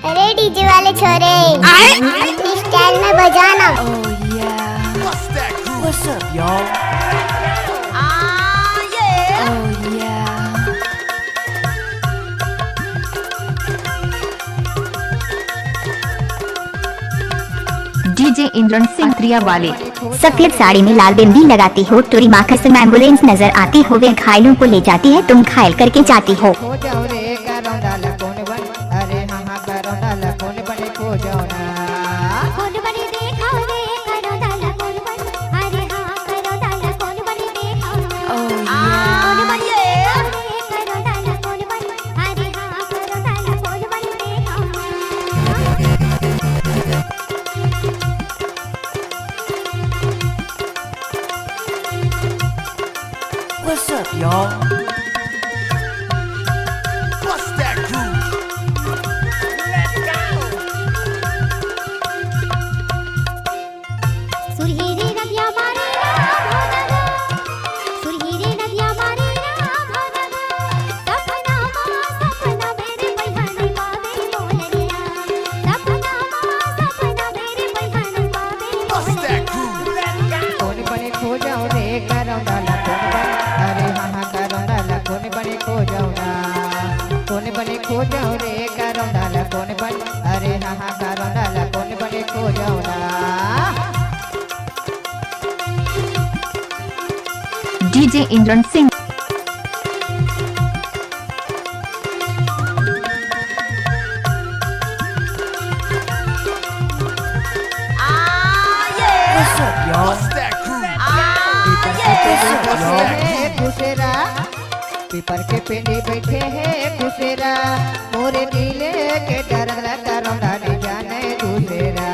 अरे डीजे वाले छोरे इस स्टाइल में बजाना। Oh yeah. What's up, y'all? yeah. Oh yeah. DJ Indran Singh त्रिया वाले। सफेद साड़ी में लाल बिंदी लगाती हो, टोरी माखस में एम्बुलेंस नजर आती हो, वे घायलों को ले जाती है, तुम घायल करके जाती हो। What's up, y'all? Bust that groove. Let's go. सुरहीरे नदिया मारे भानगा, सुरहीरे नदिया मारे भानगा, सपना मेरे बहन बाबे बोलरिया, सपना मेरे बहन बाबे Bust बोलरिया। that groove. Let's go. कौन बने खो जाओ रे करो डाला कौन बन, अरे हाँ हाँ करो डाला कौन बने खो जाओ ना, कौन बने खो जाओ रे करो डाला कौन बन, अरे हाँ हाँ करो डाला कौन बने खो जाओ ना। DJ Indran Singh. What's up, y'all? Bust that groove. बैठे हैं खुसेरा, पीपर के पेंडी बैठे हैं खुसेरा, मोरे नीले के डर लगा रौंदा नहीं जाने दूसरा,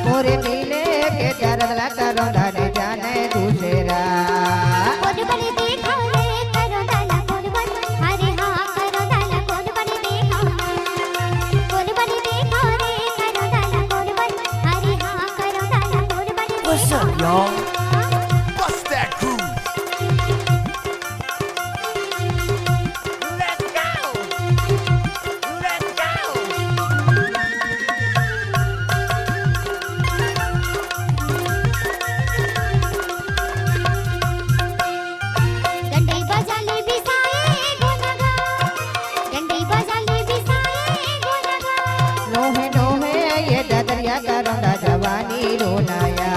मोरे नीले के डर लगा रौंदा नहीं जाने दूसरा। कौन बने देखा रे करो डाला कौन बन, अरे हाँ करो डाला कौन बने देखा, कौन बने देखा रे करो डाला कौन बन, अरे हाँ करो डाला कौन बने What's up, y'all? Bust that groove. Let's go. Let's go. डंडे बजाले बिसाए गोनगा, डंडे बजाले बिसाए गोनगा, नोहे नोहे ये डदरिया का रौंदा जवानी रोनाया,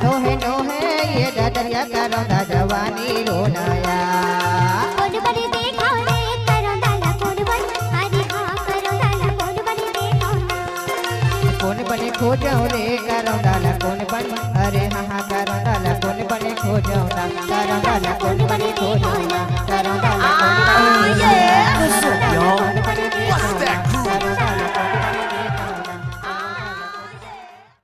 नोहे नोहे ये डदरिया का रौंदा जवानी रोनाया। कौन बने देखा रे करो डाला कौन बन, अरे हाँ करो डाला कौन बने देखा। कौन बने खो जाओ रे करो डाला कौन